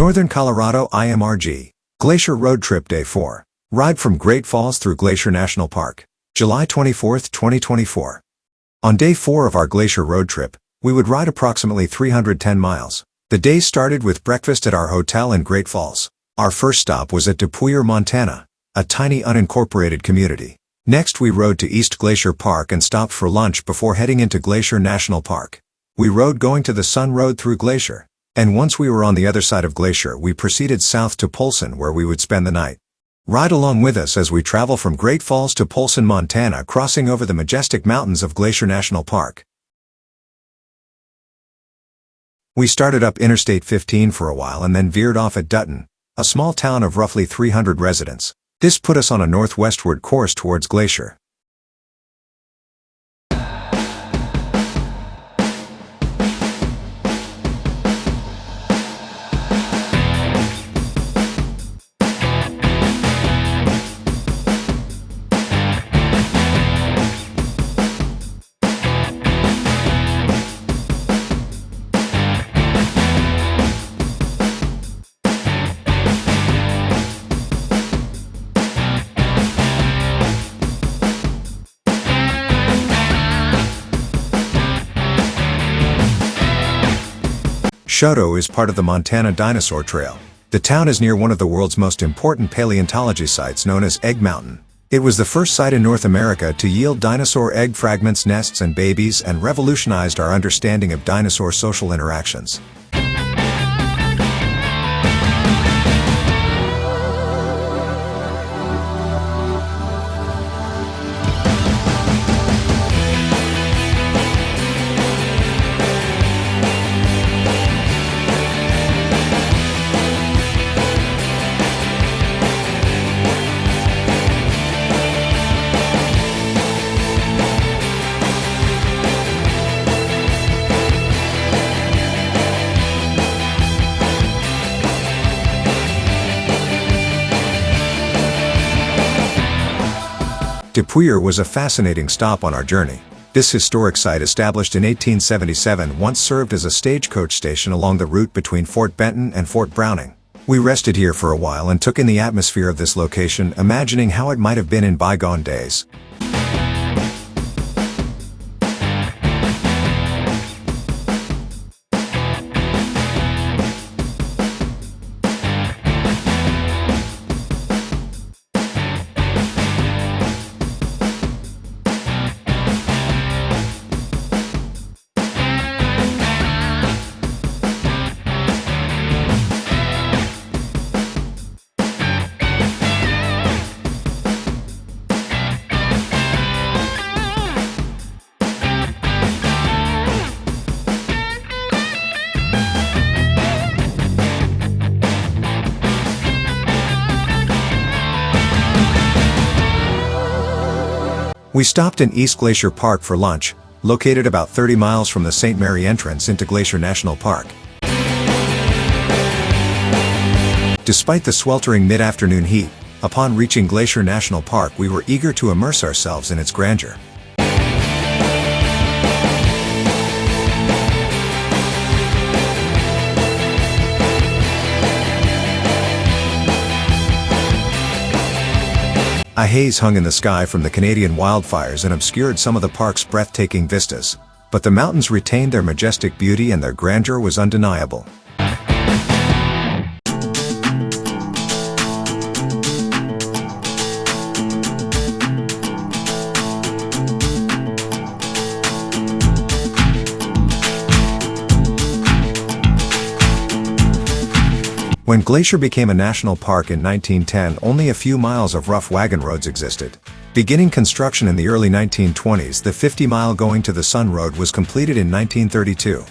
Northern Colorado IMRG. Glacier Road Trip Day 4. Ride from Great Falls through Glacier National Park. July 24, 2024. On Day 4 of our Glacier Road Trip, we would ride approximately 310 miles. The day started with breakfast at our hotel in Great Falls. Our first stop was at Dupuyer, Montana, a tiny unincorporated community. Next we rode to East Glacier Park and stopped for lunch before heading into Glacier National Park. We rode going to the Sun Road through Glacier, and once we were on the other side of Glacier we proceeded south to Polson where we would spend the night. Ride along with us as we travel from Great Falls to Polson, Montana, crossing over the majestic mountains of Glacier National Park. We started up Interstate 15 for a while and then veered off at Dutton, a small town of roughly 300 residents. This put us on a northwestward course towards Glacier. Choteau is part of the Montana Dinosaur Trail. The town is near one of the world's most important paleontology sites known as Egg Mountain. It was the first site in North America to yield dinosaur egg fragments, nests, and babies, and revolutionized our understanding of dinosaur social interactions. Dupuyer was a fascinating stop on our journey. This historic site, established in 1877, once served as a stagecoach station along the route between Fort Benton and Fort Browning. We rested here for a while and took in the atmosphere of this location, imagining how it might have been in bygone days. We stopped in East Glacier Park for lunch, located about 30 miles from the St. Mary entrance into Glacier National Park. Despite the sweltering mid-afternoon heat, upon reaching Glacier National Park we were eager to immerse ourselves in its grandeur. A haze hung in the sky from the Canadian wildfires and obscured some of the park's breathtaking vistas, but the mountains retained their majestic beauty and their grandeur was undeniable. When Glacier became a national park in 1910, only a few miles of rough wagon roads existed. Beginning construction in the early 1920s, the 50-mile going to the Sun Road was completed in 1932.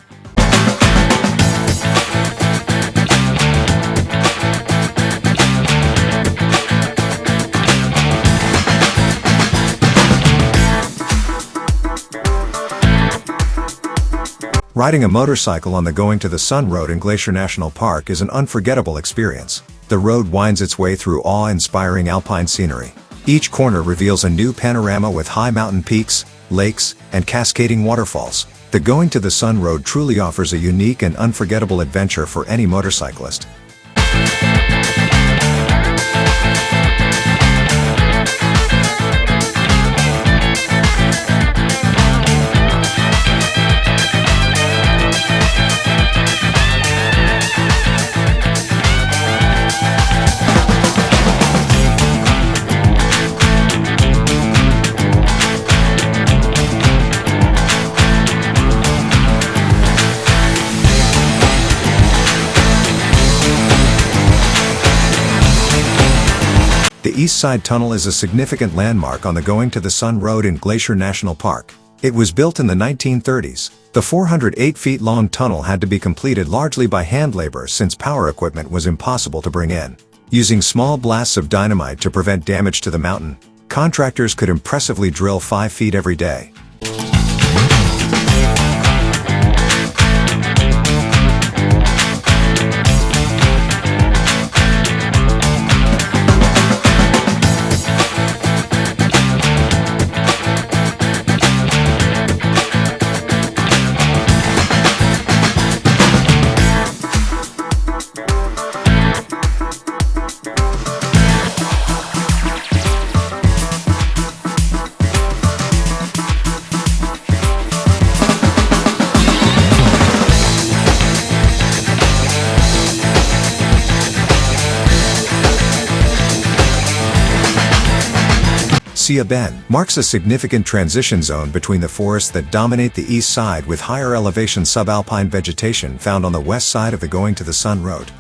Riding a motorcycle on the Going to the Sun Road in Glacier National Park is an unforgettable experience. The road winds its way through awe-inspiring alpine scenery. Each corner reveals a new panorama with high mountain peaks, lakes, and cascading waterfalls. The Going to the Sun Road truly offers a unique and unforgettable adventure for any motorcyclist. The East Side Tunnel is a significant landmark on the Going to the Sun Road in Glacier National Park. It was built in the 1930s. The 408 feet long tunnel had to be completed largely by hand labor since power equipment was impossible to bring in. Using small blasts of dynamite to prevent damage to the mountain, contractors could impressively drill 5 feet every day. Sia Bend marks a significant transition zone between the forests that dominate the east side with higher elevation subalpine vegetation found on the west side of the Going to the Sun Road.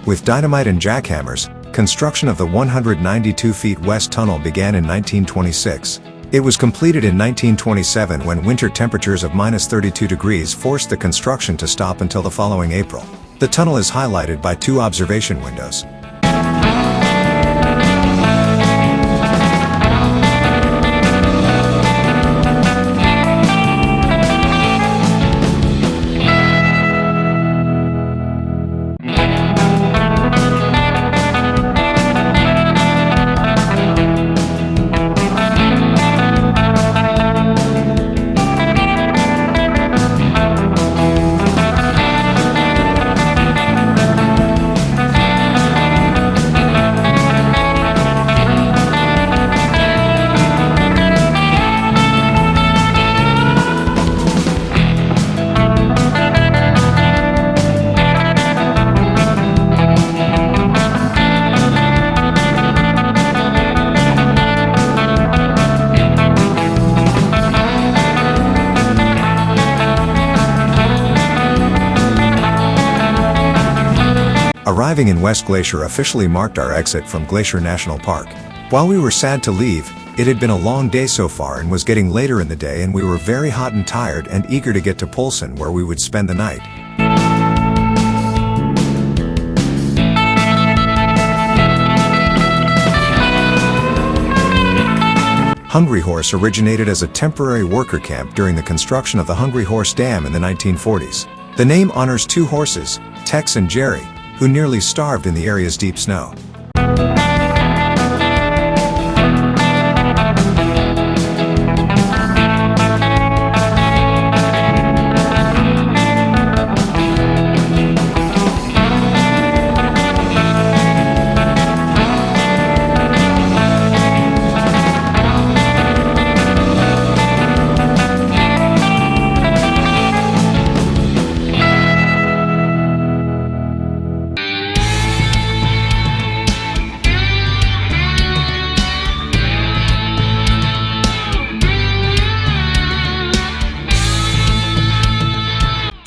With dynamite and jackhammers, construction of the 192 feet west tunnel began in 1926. It was completed in 1927 when winter temperatures of -32 degrees forced the construction to stop until the following April. The tunnel is highlighted by 2 observation windows. Arriving in West Glacier officially marked our exit from Glacier National Park. While we were sad to leave, it had been a long day so far and was getting later in the day, and we were very hot and tired and eager to get to Polson where we would spend the night. Hungry Horse originated as a temporary worker camp during the construction of the Hungry Horse Dam in the 1940s. The name honors 2 horses, Tex and Jerry, who nearly starved in the area's deep snow.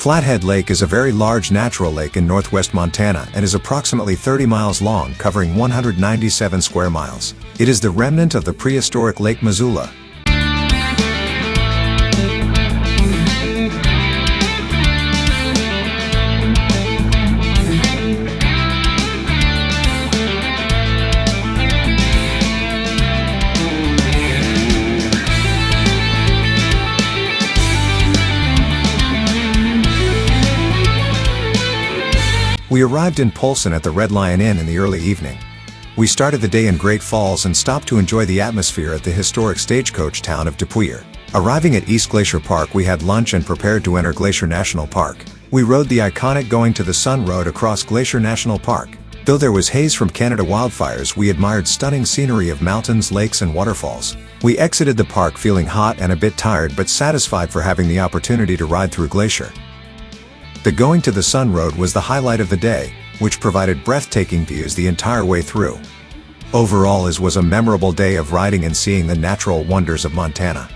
Flathead Lake is a very large natural lake in northwest Montana and is approximately 30 miles long, covering 197 square miles. It is the remnant of the prehistoric Lake Missoula. We arrived in Polson at the Red Lion Inn in the early evening. We started the day in Great Falls and stopped to enjoy the atmosphere at the historic stagecoach town of Dupuyer. Arriving at East Glacier Park, we had lunch and prepared to enter Glacier National Park. We rode the iconic Going to the Sun Road across Glacier National Park. Though there was haze from Canada wildfires, we admired stunning scenery of mountains, lakes, and waterfalls. We exited the park feeling hot and a bit tired, but satisfied for having the opportunity to ride through Glacier. The Going to the Sun Road was the highlight of the day, which provided breathtaking views the entire way through. Overall, it was a memorable day of riding and seeing the natural wonders of Montana.